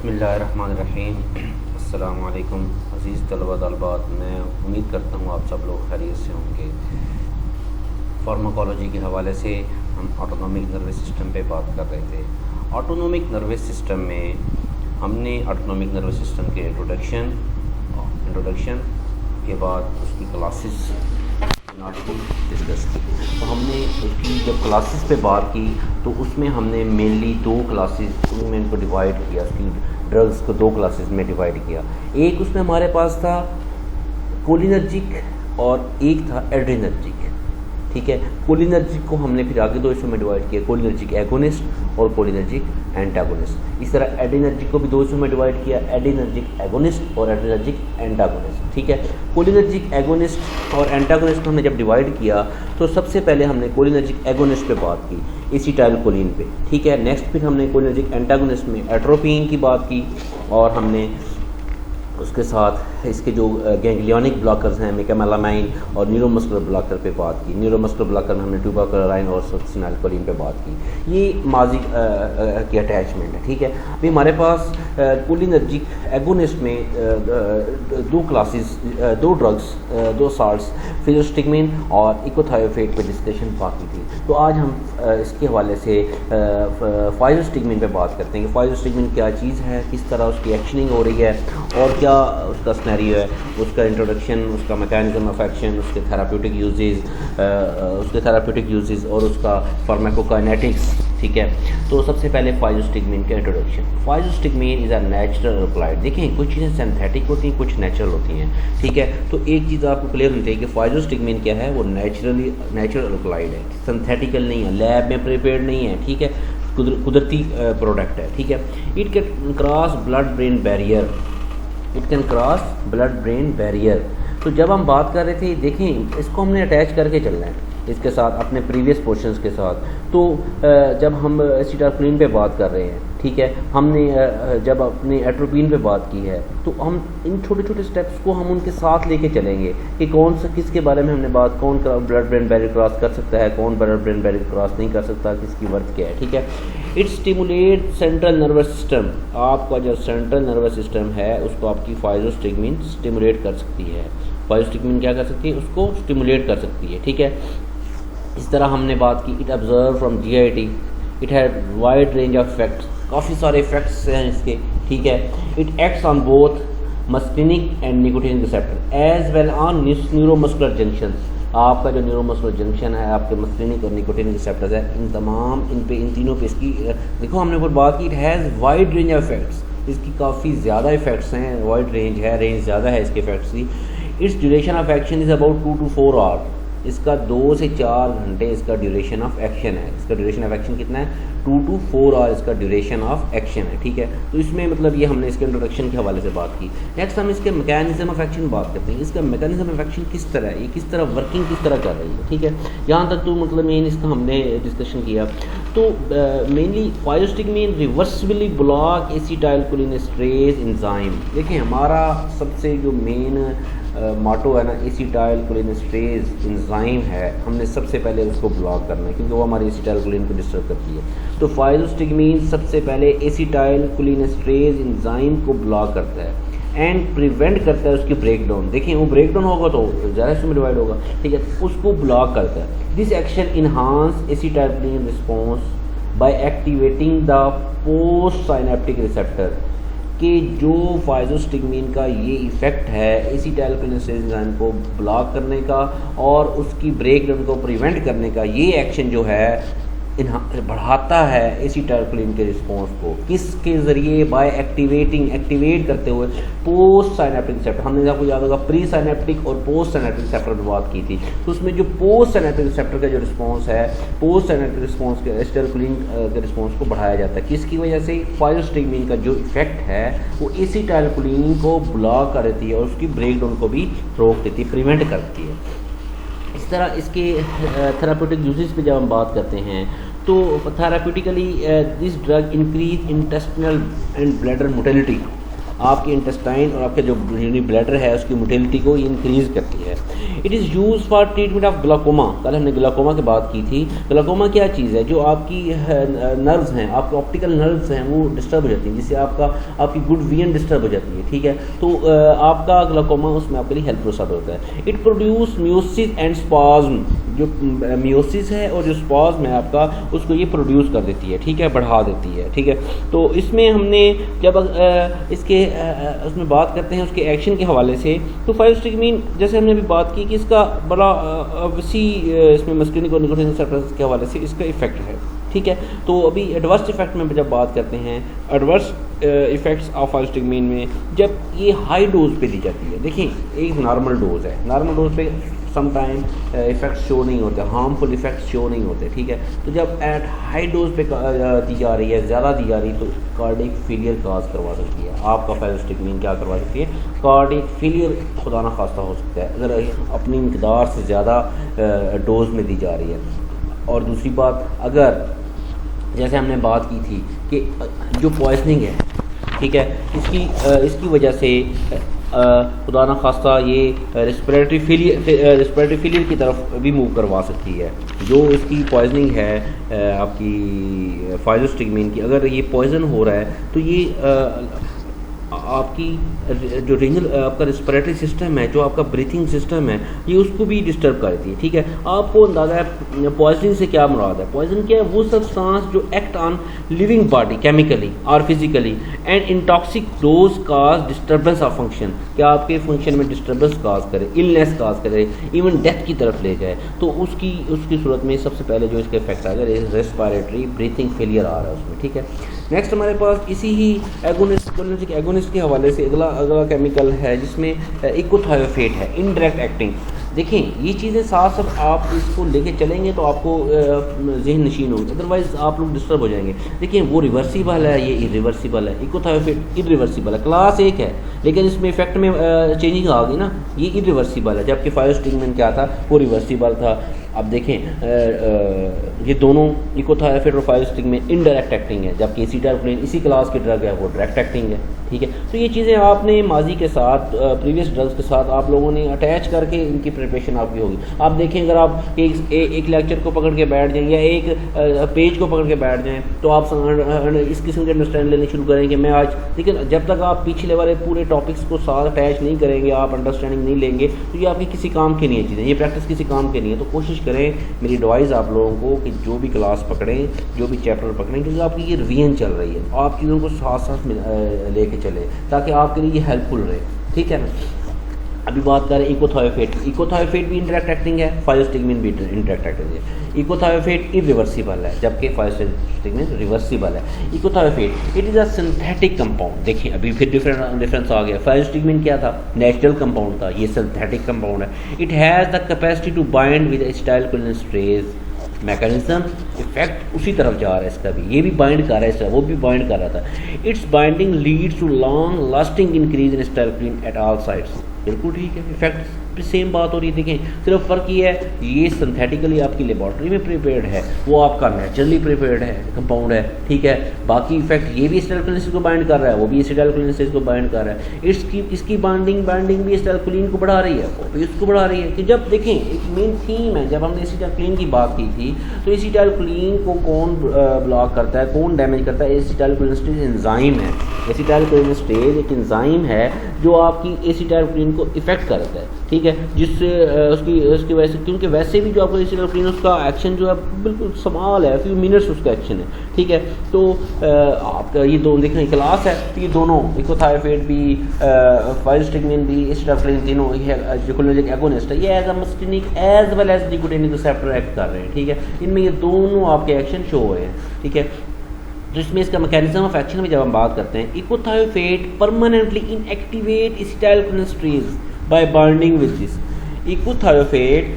बिस्मिल्लाहिर्रहमानिर्रहीम। अस्सलामु अलैकुम अज़ीज़ तलबा तलबात। मैं उम्मीद करता हूँ आप सब लोग खैरियत से होंगे। फार्माकोलॉजी के हवाले से हम ऑटोनॉमिक नर्वस सिस्टम पे बात कर रहे थे। ऑटोनॉमिक नर्वस सिस्टम में हमने ऑटोनॉमिक नर्वस सिस्टम के इंट्रोडक्शन के बाद उसकी क्लासेस डिस्कस की। तो हमने उसकी जब क्लासेस पे बात की तो उसमें हमने मेनली दो क्लासेस में इनको डिवाइड किया, उसकी ड्रग्स को दो क्लासेस में डिवाइड किया। एक उसमें हमारे पास था कोलिनर्जिक और एक था एड्रेनर्जिक। ठीक है, कोलिनर्जिक को हमने फिर आगे दो हिस्सों में डिवाइड किया, कोलिनर्जिक एगोनिस्ट और कोलिनर्जिक एंटागोनिस्ट। इस तरह एड्रेनर्जिक को भी दो हिस्सों में डिवाइड किया, एड्रेनर्जिक एगोनिस्ट और एड्रेनर्जिक एंटागोनिस्ट। ठीक है, कोलिनर्जिक एगोनिस्ट और एंटागोनिस्ट को हमने जब डिवाइड किया तो सबसे पहले हमने कोलिनर्जिक एगोनिस्ट पे बात की, एसिटाइलकोलिन पे। ठीक है, नेक्स्ट फिर हमने कोलिनर्जिक एंटागोनिस्ट में एट्रोपिन की बात की और हमने उसके साथ इसके जो गैंग्लियोनिक ब्लॉकर्स हैं मेकामेलामाइन और न्यूरोमस्कुलर ब्लॉकर पे बात की। न्यूरोमस्कुलर ब्लॉकर में हमने ट्यूबाकुलराइन और सक्सिनाइलकोलिन पे बात की। ये माजी की अटैचमेंट है। ठीक है, अभी हमारे पास कोलिनर्जिक एगोनिस्ट में दो क्लासेस, दो ड्रग्स, दो साल्ट्स, फिलोस्टिग्मिन और इकोथायोफेट पे डिस्कशन बाकी थी। तो आज हम इसके हवाले से फाइलोस्टिग्मिन पे बात करते हैं कि फाइलोस्टिग्मिन क्या चीज़ है, किस तरह उसकी एक्शनिंग हो रही है और क्या उसका स्नैरियो है, उसका इंट्रोडक्शन, उसका मैकेनिज्म ऑफ एक्शन, उसके थेराप्यूटिक यूजेस और उसका फार्माकोकाइनेटिक्स। ठीक है, तो सबसे पहले फाइलोस्टिग्मिन का introduction. Physostigmine is a natural alkaloid. देखिए, कुछ चीज़ें सिंथेटिक होती हैं, कुछ नेचुरल होती हैं। ठीक है, तो एक चीज़ आपको क्लियर होनी चाहिए कि फाइलोस्टिग्मिन क्या है, वो नेचुरल अल्कलॉइड है, सिंथेटिकल नहीं है, लैब में प्रिपेयर्ड नहीं है। ठीक है, कुदरती प्रोडक्ट है। ठीक है, it can cross blood brain barrier, it can cross blood brain barrier. तो जब हम बात कर रहे थे, देखें इसको हमने अटैच करके चलना है इसके साथ, अपने प्रीवियस पोर्शंस के साथ। तो जब हम एसिटाइलकोलिन पे बात कर रहे हैं, ठीक है, हमने जब अपने एट्रोपिन पे बात की है, तो हम इन छोटे छोटे स्टेप्स को हम उनके साथ लेके चलेंगे कि कौन सा किसके बारे में हमने बात, कौन ब्लड ब्रेन बैरियर क्रॉस कर सकता है, कौन ब्लड ब्रेन बैरियर क्रॉस नहीं कर सकता, किसकी वर्थ क्या है। ठीक है, it stimulate central nervous system. आपका जो सेंट्रल नर्वस सिस्टम है उसको आपकी फाइलोस्टिग्मिन स्टिमुलेट कर सकती है। फाइलोस्टिग्मिन क्या कर सकती है, उसको स्टिमुलेट कर सकती है। ठीक है, इस तरह हमने बात की, it observe from GIT, it had wide range of effects, काफ़ी सारे इफेक्ट्स हैं इसके। ठीक है, it acts on both muscarinic and nicotine receptor as well on neuromuscular junctions. आपका जो न्यूरोमस्कुलर जंक्शन है, आपके मस्क्रिनिक और निकोटिन रिसेप्टर्स है, इन तीनों पे इसकी देखो हमने ऊपर बात की, it has wide range of effects. इसकी काफ़ी ज़्यादा इफेक्ट्स हैं, वाइड रेंज है, रेंज ज़्यादा है इसके इफेक्ट्स की। Its duration of action is about 2 to 4 hour. इसका 2 से 4 घंटे इसका ड्यूरेशन ऑफ एक्शन है। इसका ड्यूरेशन ऑफ एक्शन कितना है, 2 to 4 आवर इसका ड्यूरेशन ऑफ एक्शन है। ठीक है, तो इसमें मतलब ये हमने इसके इंट्रोडक्शन के हवाले से बात की। नेक्स्ट हम इसके मैकेनिज्म ऑफ एक्शन बात करते हैं। इसका मैकेनिज्म ऑफ एक्शन किस तरह है, ये किस तरह वर्किंग किस तरह कर रही है। ठीक है, यहाँ तक तो मतलब मेन इसका हमने डिस्कशन किया। तो मेनली फाइलोस्टिग्मिन रिवर्सिबली ब्लॉक एसिटाइलकोलिनेस्ट्रेज एंजाइम। देखिए, हमारा सबसे जो मेन मोटो है ना, एसिटाइलकोलिनेस्ट्रेज एंजाइम है, हमने सबसे पहले उसको ब्लॉक करना है क्योंकि वो हमारी एसिटाइलकोलिन को डिस्टर्ब करती है। तो फाइलोस्टिग्मिन सबसे पहले एसिटाइलकोलिनेस्ट्रेज एंजाइम को ब्लॉक करता है एंड प्रिवेंट करता है उसकी ब्रेकडाउन। देखिए, वो ब्रेकडाउन होगा तो ज़्यादा इसमें डिवाइड होगा। ठीक है, उसको ब्लॉक करता है। This action enhance acetylcholine response by activating the post synaptic receptor. कि जो फाइलोस्टिग्मिन का ये इफ़ेक्ट है एसिटाइलकोलिनेस्ट्रेज एंजाइम को ब्लॉक करने का और उसकी ब्रेकडाउन को प्रिवेंट करने का, ये एक्शन जो है बढ़ाता है एसिटाइलकोलिन के रिस्पॉन्स को। किसके ज़रिए, बाय एक्टिवेट करते हुए पोस्ट साइनेप्टिक रिसेप्टर। हमने आपको याद होगा प्री साइनेप्टिक और पोस्ट साइनेप्टिक रिसेप्टर की बात की थी। तो उसमें जो पोस्ट साइनेप्टिक रिसेप्टर का जो रिस्पॉन्स है, पोस्ट साइनेप्टिक रिस्पॉन्स के एसिटाइलकोलिन के रिस्पॉन्स को बढ़ाया जाता है। किसकी वजह से, फाइलोस्टिग्मिन का जो इफेक्ट है वो एसिटाइलकोलिन को ब्लॉक कर देती है और उसकी ब्रेकडाउन को भी रोक देती है, प्रिवेंट करती है। इस तरह इसके थेराप्यूटिक यूजेस पे जब हम बात करते हैं तो therapeutically this drug increase intestinal and bladder motility. आपके इंटेस्टाइन और आपके जो ब्लैडर है उसकी मोटिलिटी को इंक्रीज़ करती है। It is use for treatment of glaucoma. कल हमने ग्लाकोमा की बात की थी। ग्लाकोमा क्या चीज़ है? जो आपकी नर्व्स हैं, आपके ऑप्टिकल नर्व्स हैं वो डिस्टर्ब हो जाती हैं, जिससे आपकी गुड विजन डिस्टर्ब हो जाती है, ठीक है। तो आपका ग्लाकोमा उसमें आपके लिए हेल्पफुल साबित होता है। It produce meiosis and spasm. जो म्यूसिस है और जो स्पाज्म है आपका, उसको ये प्रोड्यूस कर देती है, ठीक है, बढ़ा देती है, ठीक है। तो इसमें हमने जब इसके उसमें बात करते हैं उसके एक्शन के हवाले से, तो फाइब्रोस्टिग्मीन जैसे हमने अभी बात की कि इसका बड़ा वसी इसमें मस्कुलिनिक और निकोटिनिक रिसेप्टर्स के हवाले से इसका इफेक्ट है, ठीक है। तो अभी एडवर्स इफेक्ट में जब बात करते हैं, एडवर्स इफेक्ट्स ऑफ फाइब्रोस्टिग्मीन में जब ये हाई डोज पे दी जाती है, देखिए एक नॉर्मल डोज है, नॉर्मल डोज पे सम टाइम इफेक्ट्स शो नहीं होते, हार्मफुल इफेक्ट्स शो नहीं होते, ठीक है। तो जब एट हाई डोज पे दी जा रही है, ज़्यादा दी जा रही है, तो कार्डियक फेलियर काज करवा सकती है। आपका फाइब्रोस्टिग्मीन क्या करवा सकती है? कार्डियक फेलियर खुदा न खास्ता हो सकता है अगर अपनी मिकदार से ज़्यादा डोज में दी जा रही है। और दूसरी बात, अगर जैसे हमने बात की थी कि जो पॉइजनिंग है, ठीक है, इसकी वजह से खुदा न खास्ता ये रेस्पिरेटरी फेलियर की तरफ भी मूव करवा सकती है। जो इसकी पॉइजनिंग है आपकी फाइब्रोस्टिग्मीन की, अगर ये पॉइजन हो रहा है तो ये आपकी जो आपका रेस्पिरेटरी सिस्टम है, जो आपका ब्रीथिंग सिस्टम है, ये उसको भी डिस्टर्ब करती है, ठीक है। आपको अंदाज़ा है पॉइजनिंग से क्या मुराद है? पॉइजन क्या है? वो सब्सटेंस जो act on living body chemically और physically and in toxic dose cause disturbance of function, क्या आपके फंक्शन में डिस्टर्बेंस काज करे, इलनेस काज करे, इवन डेथ की तरफ ले जाए। तो उसकी सूरत में सबसे पहले जो इसका इफेक्ट आएगा रेस्पिरेटरी ब्रीथिंग फेलियर आ रहा है उसमें, ठीक है। नेक्स्ट हमारे पास इसी ही एगोनिस्ट के हवाले से अगला केमिकल है जिसमें इकोथायोफेट है, इनडायरेक्ट एक्टिंग। देखें ये चीज़ें साथ साथ आप इसको लेके चलेंगे तो आपको जहन नशीन होगी, अदरवाइज़ आप लोग डिस्टर्ब हो जाएंगे। देखिए वो रिवर्सिबल है, ये इरिवर्सिबल है। इकोथायोफेट इरिवर्सिबल है, क्लास 1 है, लेकिन इसमें इफेक्ट में चेंजिंग आ गई ना, ये इरिवर्सिबल है, जबकि फाइब्रोस्टिग्मीन क्या था? वो रिवर्सिबल था। अब देखें ये दोनों इकोथायोफेट और फाइब्रोस्टिग्मीन इनडायरेक्ट एक्टिंग है, जबकि एसिटाइलकोलिन इसी क्लास की ड्रग है, वो डायरेक्ट एक्टिंग है, ठीक है। तो ये चीज़ें आपने माजी के साथ प्रीवियस ड्रग्स के साथ आप लोगों ने अटैच करके इनकी प्रिपरेशन आपकी होगी। आप देखें अगर आप एक लेक्चर को पकड़ के बैठ जाएं या एक पेज को पकड़ के बैठ जाएं तो आप इस किस्म के अंडरस्टैंड लेने शुरू करेंगे। मैं आज, लेकिन जब तक आप पिछले वाले पूरे टॉपिक्स को साथ अटैच नहीं करेंगे, आप अंडरस्टैंडिंग नहीं लेंगे, तो ये आपकी किसी काम की नहीं है चीज़ें, ये प्रैक्टिस किसी काम की नहीं है। तो कोशिश करें, मेरी एडवाइस आप लोगों को, कि जो भी क्लास पकड़ें, जो भी चैप्टर पकड़ें, क्योंकि आपकी ये रिवीजन चल रही है, आप चीज़ों को साथ साथ लेके चलें ताकि आपके लिए ये हेल्पफुल रहे, ठीक है ना। अभी बात करें इकोथायोफेट की। इकोथायोफेट भी इंटरैक्ट एक्टिंग है, फाइब्रोस्टिग्मीन भी इंटरैक्ट एक्टिंग है। इकोथायोफेट इरिवर्सिबल है, जबकि फाइब्रोस्टिग्मीन रिवर्सिबल है। Echothiophate it is a synthetic compound. देखिए अभी फिर डिफरेंस आ गया। फाइब्रोस्टिग्मीन क्या था? नेचुरल कंपाउंड था, ये सिंथेटिक कंपाउंड है। It has the capacity to bind with acetylcholinesterase mechanism. Effect उसी तरफ जा रहा है इसका भी, ये भी बाइंड कर रहा है इसका, वो भी बाइंड कर रहा था। Its binding leads to long lasting increase in acetylcholine at all sides. बिल्कुल ठीक है, इफेक्ट सेम बात हो रही है। देखें सिर्फ फ़र्क ये है, ये सिंथेटिकली आपकी लेबॉर्ट्री में प्रिपेयर्ड है, वो आपका नेचुरली प्रिपेयर्ड है कंपाउंड है, ठीक है। बाकी इफेक्ट ये भी एसिटाइलकोलिन को बाइंड कर रहा है, वो भी एसिटाइलकोलिन को बाइंड कर रहा है। इसकी बाइंडिंग भी एसिटाइलकोलिन को बढ़ा रही है, वो भी इसको बढ़ा रही है। कि जब देखें एक मेन थीम है, जब हमने एसिटाइलकोलिन की बात की थी, तो एसिटाइलकोलिन को कौन ब्लॉक करता है, कौन डैमेज करता है? एसिटाइलकोलिन एंजाइम है। एसिटाइलकोलिन एक एंजाइम है जो आपकी एसिटाइलकोलिन को इफेक्ट करता है, ठीक है, जिससे उसकी वजह से, क्योंकि वैसे भी जो आपको एसिटाइलकोलिन उसका एक्शन जो है बिल्कुल समाल है, फ्यू मिनट्स उसका एक्शन है, ठीक है। तो आपका ये दोनों देखने क्लास है, तो ये दोनों इकोथायोफेट भी फाइब्रोस्टिग्मीन भी एसिटाइलकोलिन तीनों जो कोलिनर्जिक एगोनिस्ट है, ये as a muscarinic as well as nicotinic receptor act कर रहे हैं, ठीक है। इनमें ये दोनों आपके एक्शन शो हो रहे हैं, ठीक है। तो इसमें इसका मैकेनिज्म ऑफ एक्शन में जब हम बात करते हैं, echothiophate permanently inactivate acetylcholinesterase by binding with this. Echothiophate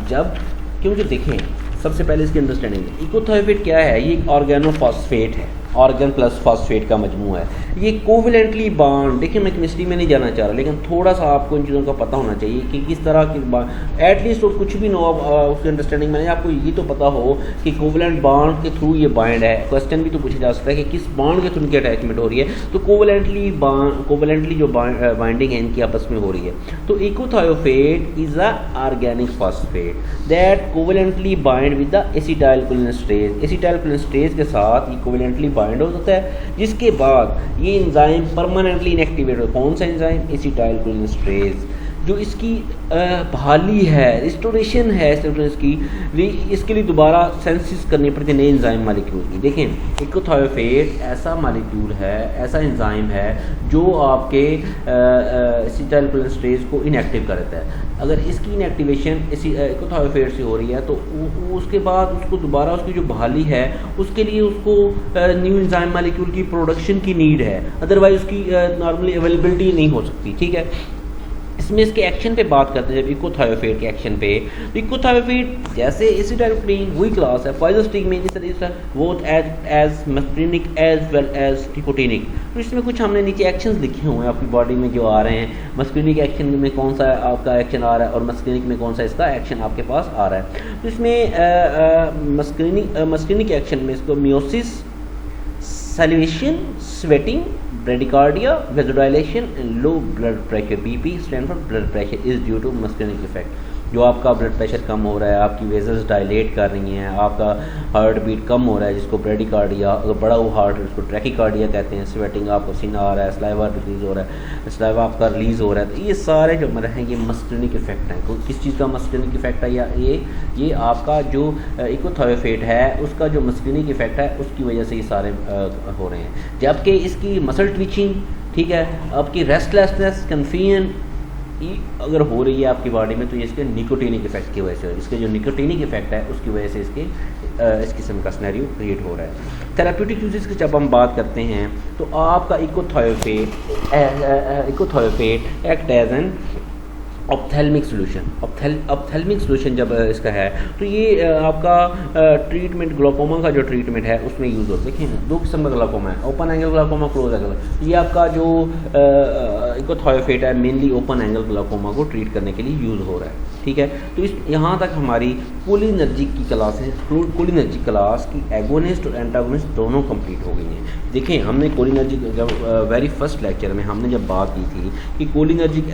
जब, क्योंकि देखें सबसे पहले इसकी अंडरस्टैंडिंग है, इकोथायोफेट क्या है? ये एक ऑर्गेनोफॉस्फेट है, ऑर्गन प्लस फॉस्फेट का मजमू है। ये कोवलेंटली बॉन्ड, देखिए मैं केमिस्ट्री में नहीं जाना चाह रहा, लेकिन थोड़ा सा आपको इन चीज़ों का पता होना चाहिए कि किस तरह की एटलीस्ट और कुछ भी नो उसकी अंडरस्टैंडिंग में आपको ये तो पता हो कि कोवलेंट बॉन्ड के थ्रू ये बाइंड है। क्वेश्चन भी तो पूछा जा सकता है कि किस बॉन्ड के थ्रू इनकी अटैचमेंट हो रही है, तो कोवलेंटली जो बाइंडिंग है इनकी आपस में हो रही है। तो echothiophate is a organic phosphate that covalently bind with the acetylcholinesterase. Acetylcholinesterase के साथ ये कोवलेंटली बाइंड हो जाता है, जिसके बाद ये एंजाइम परमानेंटली इनएक्टिवेट हो। कौन सा एंजाइम? एसिटाइलकोलिनेस्टेज, जो इसकी बहाली है, रिस्टोरेशन है इसके लिए दोबारा सेंसिस करनी पड़ती है नए एंजाइम मालिक्यूल की। देखें इकोथायोफेट ऐसा मालिक्यूल है, ऐसा एंजाइम है जो आपके एसिटाइलकोलिनेस्टेज को इनएक्टिव कर देता है। अगर इसकी इनएक्टिवेशन इकोथायोफेट से हो रही है तो उसके बाद उसको दोबारा उसकी जो बहाली है उसके लिए उसको न्यू एंजाइम मालिक्यूल की प्रोडक्शन की नीड है, अदरवाइज उसकी नॉर्मली अवेलेबिलिटी नहीं हो सकती। ठीक है, इसमें इसके एक्शन पे बात करते हैं जब इकोथायोफेट के एक्शन पे, तो इकोथायोफेट जैसे एसिटाइलकोलिन वही क्लास है, फाइजोस्टिग्मीन इस तरह से both as muscarinic as well as nicotinic. तो इसमें कुछ हमने नीचे एक्शंस लिखे हुए हैं आपकी बॉडी में जो आ रहे हैं, मस्क्रीनिक एक्शन में कौन सा आपका एक्शन आ रहा है और मस्क्रीनिक में कौन सा इसका एक्शन आपके पास आ रहा है। तो इसमें मस्क्रीनिक एक्शन में इसको miosis, salivation, sweating, bradycardia, vasodilation and low blood pressure, BP stand for blood pressure, is due to muscarinic effect. जो आपका ब्लड प्रेशर कम हो रहा है, आपकी वेजल्स डायलेट कर रही हैं, आपका हार्ट बीट कम हो रहा है जिसको ब्रेडिकार्डिया, अगर बड़ा हो हार्ट उसको ट्रैकिकार्डिया कहते हैं, स्वेटिंग आपको पसीना आ रहा है, स्लाइवा रिलीज हो रहा है, स्लाइवा आपका रिलीज हो रहा है, तो ये सारे जो हैं ये मस्क्रीनिक इफेक्ट हैं। तो किस चीज़ का मस्क्रीनिक इफेक्ट है? या ये आपका जो इकोथायोफेट है उसका जो मस्क्रीनिक इफेक्ट है उसकी वजह से ये सारे हो रहे हैं। जबकि इसकी मसल ट्विचिंग, ठीक है, आपकी रेस्टलेसनेस, कन्फ्यूजन अगर हो रही है आपकी बॉडी में तो ये इसके निकोटिनिक इफेक्ट की वजह से, इसके जो निकोटिनिक इफेक्ट है उसकी वजह से इस किस्म का सिनेरियो क्रिएट हो रहा है। थेराप्यूटिक यूजेस की जब हम बात करते हैं तो आपका echothiophate act as an ophthalmic solution. Ophthalmic solution जब इसका है तो ये आपका ट्रीटमेंट, ग्लाकोमा का जो ट्रीटमेंट है उसमें यूज़ होता है। देखिए दो किस्म का ग्लाकोमा है, open angle glaucoma, close angle. ये आपका जो इकोथायोफेट है मेनली ओपन एंगल ग्लाकोमा को ट्रीट करने के लिए यूज़ हो रहा है। ठीक है, तो इस यहाँ तक हमारी कोलिनर्जिक की क्लासेस, कोलिनर्जिक क्लास की एगोनिस्ट और एंटागोनिस्ट दोनों कंप्लीट हो गई हैं। देखिए हमने कोलिनर्जिक जब वेरी फर्स्ट लेक्चर में हमने जब बात की थी कि कोलिनर्जिक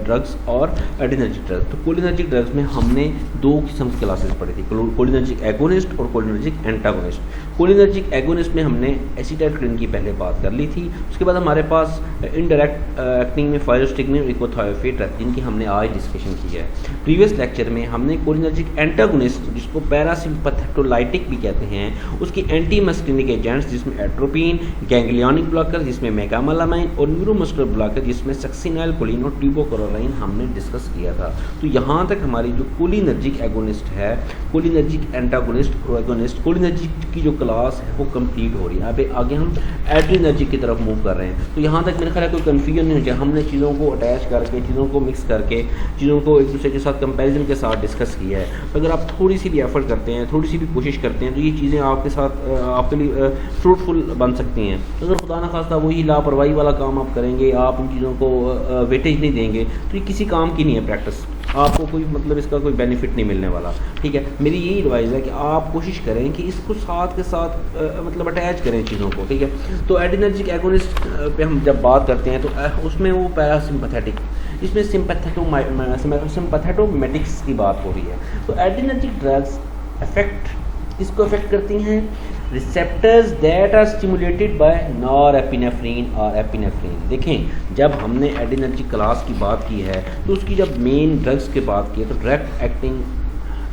ड्रग्स और एडिनर्जिक ड्रग्स, तो कोलिनर्जिक ड्रग्स में हमने दो किस्म की क्लासेस पढ़ी थी, कोलिनर्जिक एगोनिस्ट और कोलिनर्जिक एंटागोनिस्ट। कोलिनर्जिक एगोनिस्ट में हमने एसिटाइलकोलिन की पहले बात कर ली थी, उसके बाद हमारे पास इनडायरेक्ट एक्टिंग में फाइजोस्टिग्मीन और इकोथायोफेट है जिनकी हमने आज डिस्कशन की है। प्रीवियस लेक्चर में हमने कोलिनर्जिक एंटागोनिस्ट जिसको पैरासिम्पैथेटोलाइटिक भी कहते हैं, उसकी एंटी मस्क्रीनिक एजेंट्स जिसमें एट्रोपिन, गैंग्लियनिक ब्लॉकर जिसमें मेगामालामाइन और न्यूरोमस्कुलर ब्लॉकर जिसमें सक्सिनाइलकोलिन और ट्यूबोकोलोराइन हमने डिस्कस किया था। तो यहाँ तक हमारी जो कोलिनर्जिक एगोनिस्ट है, कोलिनर्जिक एंटागोनिस्ट और एगोनिस्ट, कोलिनर्जिक की जो क्लास है वो कंप्लीट हो रही है। अब आगे हम एड्रीनर्जिक की तरफ मूव कर रहे हैं। तो यहाँ तक मेरे ख्याल है कोई कन्फ्यूजन नहीं हो जाए, हमने चीज़ों को अटैच करके, चीज़ों को मिक्स करके, चीज़ों को एक दूसरे के साथ कंपैरिजन के साथ डिस्कस किया है। तो अगर आप थोड़ी सी भी एफर्ट करते हैं, थोड़ी सी भी कोशिश करते हैं तो ये चीज़ें आपके साथ आपके लिए फ्रूटफुल बन सकती हैं। तो अगर खुदा ना खास्ता वही लापरवाही वाला काम आप करेंगे, आप इन चीज़ों को वेटेज नहीं देंगे तो ये किसी काम की नहीं है प्रैक्टिस, आपको कोई मतलब इसका कोई बेनिफिट नहीं मिलने वाला। ठीक है, मेरी यही एडवाइस है कि आप कोशिश करें कि इसको साथ के साथ मतलब अटैच करें चीज़ों को। ठीक है, तो एडिनर्जिक एगोनिस्ट पे हम जब बात करते हैं तो उसमें वो पैरासिम्पैथेटिक, इसमें सिम्पैथेटोमेटिक्स की बात हो रही है। तो एडिनर्जिक ड्रग्स इसको अफेक्ट करती हैं receptors that are stimulated by norepinephrine और एपिनेफ्रिन। देखें जब हमने एडिनर्जिक क्लास की बात की है तो उसकी जब मेन ड्रग्स की बात की है तो direct acting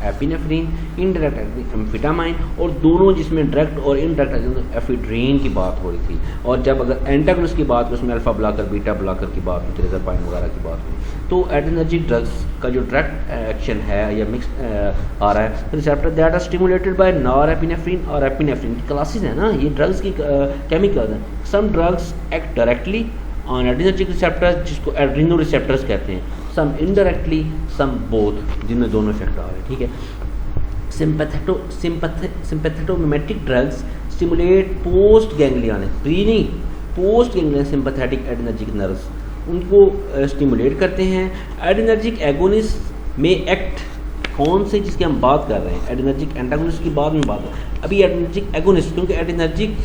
epinephrine, indirect acting amphetamine, और दोनों जिसमें डायरेक्ट और इनडायरेक्ट एक्टिंग एफिड्रीन की बात हो रही थी। और जब अगर एंटागोनिस्ट की बात उसमें अल्फा ब्लॉकर, बीटा ब्लॉकर की बात हुई, ट्रेज़रपाइन वगैरह की बात हुई। तो एडिनर्जिक ड्रग्स का जो डायरेक्ट एक्शन है या मिक्स आ रहा है receptor that are stimulated by norepinephrine और एपिनेफ्रिन की क्लासेस है ना, ये ड्रग्स की केमिकल्स हैं। Some drugs act directly on adrenergic receptors जिसको एड्रीनो रिसेप्टर्स कहते हैं, सम इनडायरेक्टली, सम बोथ, जिनमें दोनों इफेक्ट आ रहे हैं। ठीक है, sympathomimetic drugs stimulate post ganglionic, pre नहीं, post ganglion sympathetic adrenergic nerves, उनको स्टिमुलेट करते हैं। एड्रेनर्जिक एगोनिस्ट में एक्ट कौन से जिसकी हम बात कर रहे हैं, एड्रेनर्जिक एंटागोनिस्ट की बाद में बात है, अभी एड्रेनर्जिक एगोनिस्ट, क्योंकि एड्रेनर्जिक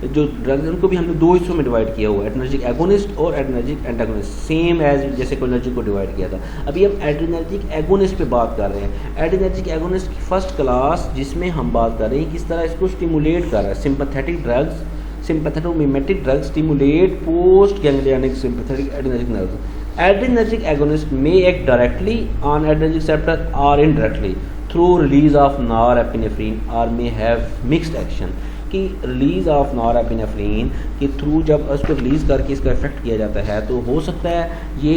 जो ड्रग्स उनको भी हमने दो हिस्सों में डिवाइड किया हुआ है, एड्रेनर्जिक एगोनिस्ट और एड्रेनर्जिक एंटागोनिस्ट, सेम एज जैसे कोलिनर्जिक को डिवाइड किया था। अभी हम एड्रेनर्जिक एगोनिस्ट पे बात कर रहे हैं। एड्रेनर्जिक एगोनिस्ट की फर्स्ट क्लास जिसमें हम बात कर रहे हैं किस तरह इसको स्टिमुलेट कर रहा है, sympathetic drugs, sympathetomimetic drugs stimulate post-ganglionic sympathetic adrenergic nerves. Adrenergic agonist may act directly on adrenergic receptor or indirectly through release of norepinephrine or may have mixed action. कि रिलीज़ ऑफ नॉरएपिनेफ्रिन के through जब उसको release करके इसका effect किया जाता है तो हो सकता है ये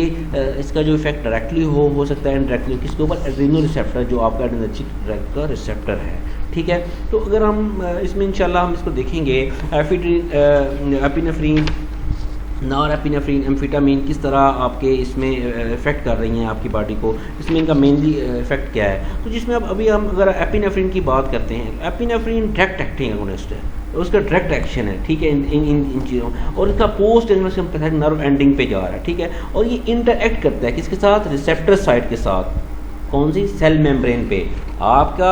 इसका जो इफेक्ट डायरेक्टली हो सकता है इनडायरेक्टली, किसके ऊपर, एड्रेनल रिसेप्टर जो आपका एड्रेनर्जिक ड्रग का रिसेप्टर है। ठीक है, तो अगर हम इसमें इंशाल्लाह हम इसको देखेंगे एपिनेफ्रिन, नॉरएपिनेफ्रिन, एम्फेटामिन किस तरह आपके इसमें इफेक्ट कर रही हैं आपकी बॉडी को, इसमें इनका मेनली इफेक्ट क्या है। तो जिसमें अब अभी हम अगर एपिनेफ्रिन की बात करते हैं, एपिनेफ्रिन डायरेक्ट एक्टिंग एगोनिस्ट है, उसका डायरेक्ट एक्शन है, ठीक है, इन चीज़ों, और इसका पोस्ट सिंपैथेटिक नर्व एंडिंग पे जा रहा है, ठीक है, और ये इंटरएक्ट करता है किसके साथ, रिसेप्टर साइट के साथ, कौन सी, सेल मेम्ब्रेन पे आपका।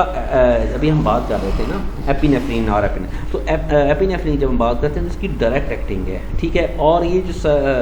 अभी हम बात कर रहे थे ना एपिनेफ्रिन और तो एपिनेफ्रिन जब हम बात करते हैं तो इसकी डायरेक्ट एक्टिंग है, ठीक है, और ये जो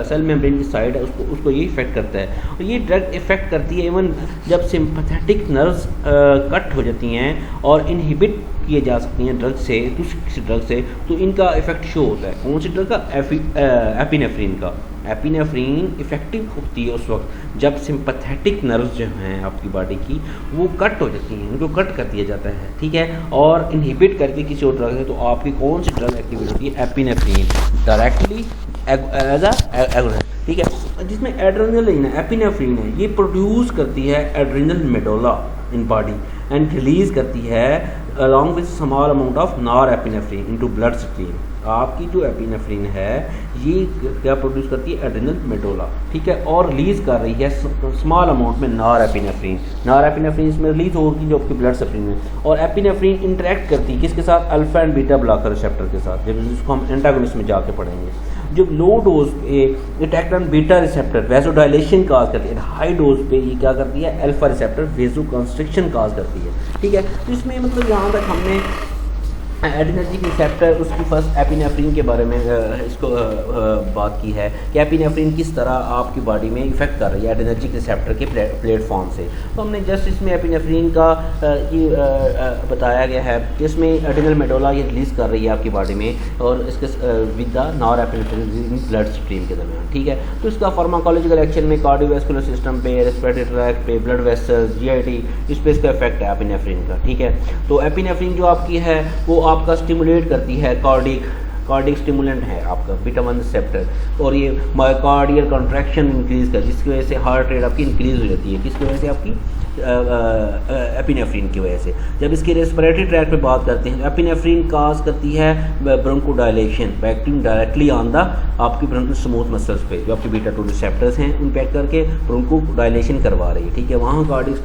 सेल मेम्ब्रेन की साइड है उसको ये इफेक्ट करता है, और ये ड्रग इफेक्ट करती है इवन जब सिंपैथेटिक नर्व्स कट हो जाती हैं और इनहिबिट किए जा सकती हैं ड्रग से, किसी ड्रग से, तो इनका इफेक्ट शो होता है। कौन सी ड्रग का, एपिनेफ्रिन का। एपिनेफ्रिन इफेक्टिव होती है उस वक्त जब सिंपैथेटिक नर्व्स जो हैं आपकी बॉडी की वो कट हो जाती हैं, उनको कट कर दिया जाता है, ठीक है, और इनहिबिट करके किसी और ड्रग है, तो आपकी कौन सी ड्रग एक्टिवेट होती है, एपिनेफ्रिन डायरेक्टली एज एगोनिस्ट, ठीक है, जिसमें एड्रेनल एपिनेफ्रिन है, ये प्रोड्यूस करती है adrenal medulla in body and release करती है along with small amount of norepinephrine into blood stream. आपकी जो एपिनेफ्रिन है ये क्या प्रोड्यूस करती है, एड्रेनल मेडुला, ठीक है, और रिलीज कर रही है स्मॉल अमाउंट में नॉरएपिनेफ्रिन। नॉरएपिनेफ्रिन इसमें रिलीज होगी जो आपकी ब्लड स्ट्रीम में, और एपिनेफ्रिन इंटरेक्ट करती है किसके साथ, alpha and beta blocker receptor के साथ, जब इसको हम एंटागोनिस्ट में जाके पढ़ेंगे। जो लो डोज पे attack on beta receptor vasodilation cause करती है, हाई डोज पे ये क्या करती है, alpha receptor vasoconstriction cause करती है, ठीक है। तो इसमें मतलब यहाँ तक हमने एड्रेनर्जिक रिसेप्टर उसकी फर्स्ट एपिनेफ्रिन के बारे में इसको बात की है कि एपिनेफ्रिन किस तरह आपकी बॉडी में इफेक्ट कर रही है एड्रेनर्जिक रिसेप्टर के प्लेटफॉर्म से। तो हमने जस्ट इसमें एपिनेफ्रिन का ये बताया गया है कि इसमें एड्रेनल मेडुला ये रिलीज़ कर रही है आपकी बॉडी में और इसके with the norepinephrine blood stream के दरमियान, ठीक है। तो इसका फार्माकोलॉजिकल एक्शन में कार्डियोवैस्कुलर सिस्टम पे, रेस्पिरेटरी ट्रैक्ट पे, ब्लड वेसल्स, जीआईटी, इस पे इसका इफेक्ट है एपिनेफ्रिन का, ठीक है। तो एपिनेफ्रिन जो आपकी है वो आपका स्टिमुलेट करती है, कार्डिक स्टिमुलेंट है आपका बीटा-1 रिसेप्टर, और ये मायोकार्डियल कॉन्ट्रैक्शन इंक्रीज कर, जिसकी वजह से हार्ट रेट आपकी इंक्रीज हो जाती है, किसकी वजह से, आपकी एपिनेफ्रिन की वजह से। जब इसकी रेस्पिरेटरी ट्रैक्ट पे बात करते हैं तो एपिनेफ्रिन काज करती है ब्रोंकोडायलेशन, एक्टिंग डायरेक्टली ऑन द आपकी ब्रोंको स्मूथ मसल्स पे, जो आपकी बीटा-2 रिसेप्टर्स हैं उन पे एक्ट करके ब्रोंकोडायलेशन करवा रही है, ठीक है, वहाँ कार्डिक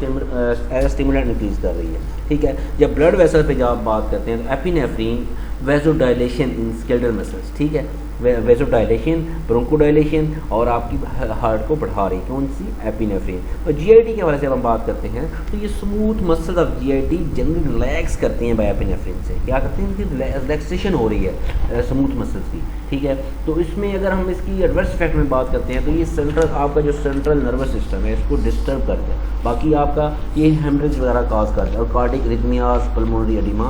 स्टिमुलेंट इंक्रीज कर रही है, ठीक है। जब ब्लड वेसल पे जब आप बात करते हैं तो epinephrine vasodilation in skeletal muscles, ठीक है, वेसोडाइलेशन, ब्रोंकोडाइलेशन और आपकी हार्ट को बढ़ा रही, कौन सी, एपिनेफ्रिन। और जीआईटी के हवाले से हम बात करते हैं तो ये smooth muscles of GIT generally relax करती हैं बाय एपिनेफ्रिन से, क्या करते हैं, इनकी रिलैक्सेशन हो रही है स्मूथ मसल्स की, ठीक है। तो इसमें अगर हम इसकी एडवर्स इफेक्ट में बात करते हैं तो ये सेंट्रल आपका जो सेंट्रल नर्वस सिस्टम है इसको डिस्टर्ब करता है, बाकी आपका ये हेमरेज वगैरह काज करता है, और कार्डिक रिथमियाज, पल्मोनरी एडिमा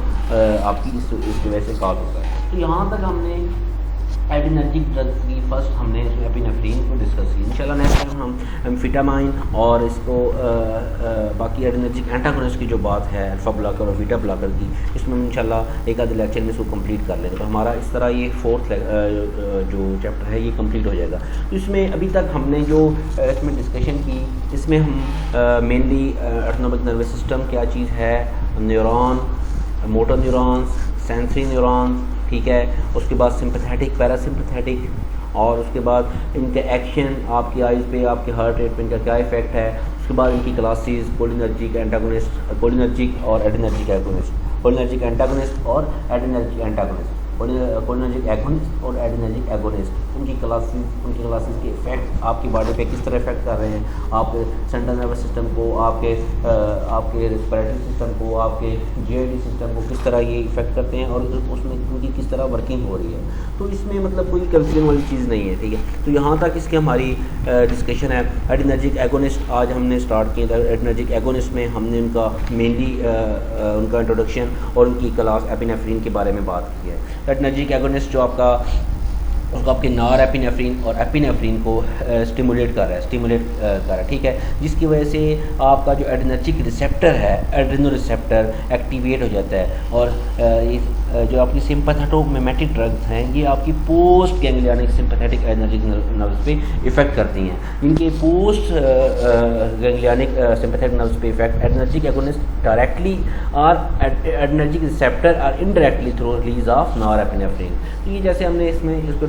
आपकी इसकी वजह से काज होता है। तो यहाँ तक हमने एड्रेनर्जिक ड्रग्स की फर्स्ट हमने एपिनेफ्रिन को डिस्कस की। इंशाल्लाह नेक्स्ट टाइम हम एम्फेटामाइन और इसको बाकी एड्रेनर्जिक एंटागोनिस्ट की जो बात है अल्फा ब्लॉकर और बीटा ब्लॉकर की, इसमें हम इंशाल्लाह एक आधे लेक्चर में इसको कंप्लीट कर लेंगे। तो हमारा इस तरह ये फोर्थ जो चैप्टर है ये कंप्लीट हो जाएगा। तो इसमें अभी तक हमने जो इसमें डिस्कशन की, इसमें हम मेनली ऑटोनोमिक नर्वस सिस्टम क्या चीज़ है, neuron, motor neurons, sensory neurons, ठीक है, उसके बाद सिंपैथेटिक, पैरासिम्पैथेटिक, और उसके बाद इनके एक्शन आपकी आइज़ पे, आपके हार्ट रेट पे इनका क्या इफेक्ट है, उसके बाद इनकी क्लासेस कोलिनर्जिक एंटागोनिस्ट, कोलिनर्जिक और एड्रेनर्जिक एगोनिस्ट, कोलिनर्जिक एंटागोनिस्ट और एड्रेनर्जिक एंटागोनिस्ट, कोलिनर्जिक एगोनिस्ट और एड्रेनर्जिक एगोनिस्ट, उनकी क्लासेस के इफेक्ट आपकी बॉडी पे किस तरह इफेक्ट कर रहे हैं, आपके सेंट्रल नर्वस सिस्टम को, आपके रेस्पिरेटरी सिस्टम को, आपके जीआईटी सिस्टम को किस तरह ये इफेक्ट करते हैं और उसमें उनकी किस तरह वर्किंग हो रही है। तो इसमें मतलब कोई कंफ्यूजन वाली चीज़ नहीं है, ठीक है। तो यहाँ तक इसकी हमारी डिस्कशन है। एड्रेनर्जिक एगोनिस्ट आज हमने स्टार्ट किया था। एड्रेनर्जिक एगोनिस्ट में हमने उनका मेनली उनका इंट्रोडक्शन और उनकी क्लास एपिनेफ्रिन के बारे में बात की है। एड्रेनर्जिक एगोनिस्ट जो उसको आपके नॉर एपिनेफ्रिन और एपिनेफ्रिन को स्टिमुलेट कर रहा है, ठीक है, जिसकी वजह से आपका जो एड्रेनर्जिक रिसेप्टर है, एड्रेनो रिसेप्टर एक्टिवेट हो जाता है और जो आपकी सिंपैथेटोमिमेटिक ड्रग्स हैं ये आपकी post ganglionic sympathetic energic nerves पे इफेक्ट करती हैं। इनके पोस्ट गैंग्लियनिक सिंपैथेटिक नर्व्स पे इफेक्ट एडर्नर्जिक एगोनिस्ट डायरेक्टली और एडर्नर्जिक रिसेप्टर और indirectly through release of norepinephrine. तो ये जैसे हमने इसमें इसको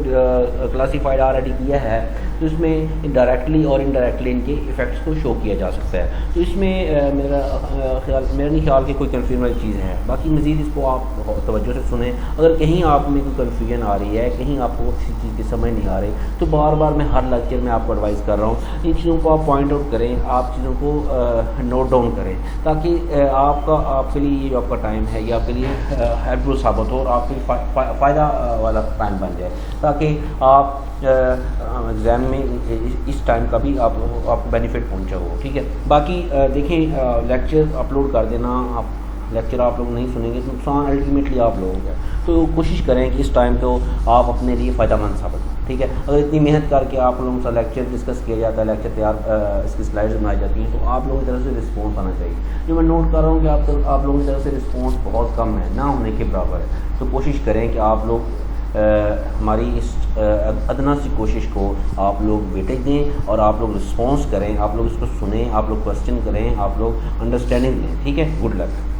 क्लासीफाइड ऑलरेडी किया है, तो इसमें डायरेक्टली और इनडायरेक्टली इनके इफेक्ट्स को शो किया जा सकता है। तो इसमें मेरा नहीं ख्याल कि कोई कन्फ्यूजन वाली चीज़ है। बाकी मज़ीद इसको आप तवज्जो से सुने। अगर कहीं आप में कोई कन्फ्यूजन आ रही है, कहीं आपको किसी चीज़ की समझ नहीं आ रही, तो बार बार मैं हर लेक्चर में आपको एडवाइस कर रहा हूँ, इन चीज़ों को आप पॉइंट आउट करें, आप चीज़ों को नोट डाउन करें, ताकि आपके लिए ये जो आपका टाइम है ये आपके लिए हेल्पफुल साबित हो और आपके फ़ायदा वाला टाइम बन जाए, ताकि आप एग्ज़ाम में इस टाइम का भी आपको बेनिफिट पहुंचा हो, ठीक है। बाकी देखें, लेक्चर अपलोड कर देना, आप लेक्चर आप लोग नहीं सुनेंगे तो नुकसान अल्टीमेटली आप लोगों का। तो कोशिश करें कि इस टाइम को आप अपने लिए फ़ायदेमंद साबित हो, ठीक है। अगर इतनी मेहनत करके आप लोगों से लेक्चर डिस्कस किया जाता है, लेक्चर तैयार इसकी स्लाइड्स बनाई जाती हैं, तो आप लोगों की तरफ से रिस्पॉन्स आना चाहिए। जो मैं नोट कर रहा हूँ कि आप लोगों की तरफ से रिस्पॉन्स बहुत कम है, ना होने के बराबर है। तो कोशिश करें कि आप लोग हमारी इस अदना सी कोशिश को आप लोग वेटेज दें और आप लोग रिस्पॉन्स करें, आप लोग इसको सुनें, आप लोग क्वेश्चन करें, आप लोग अंडरस्टैंडिंग दें, ठीक है। Good luck.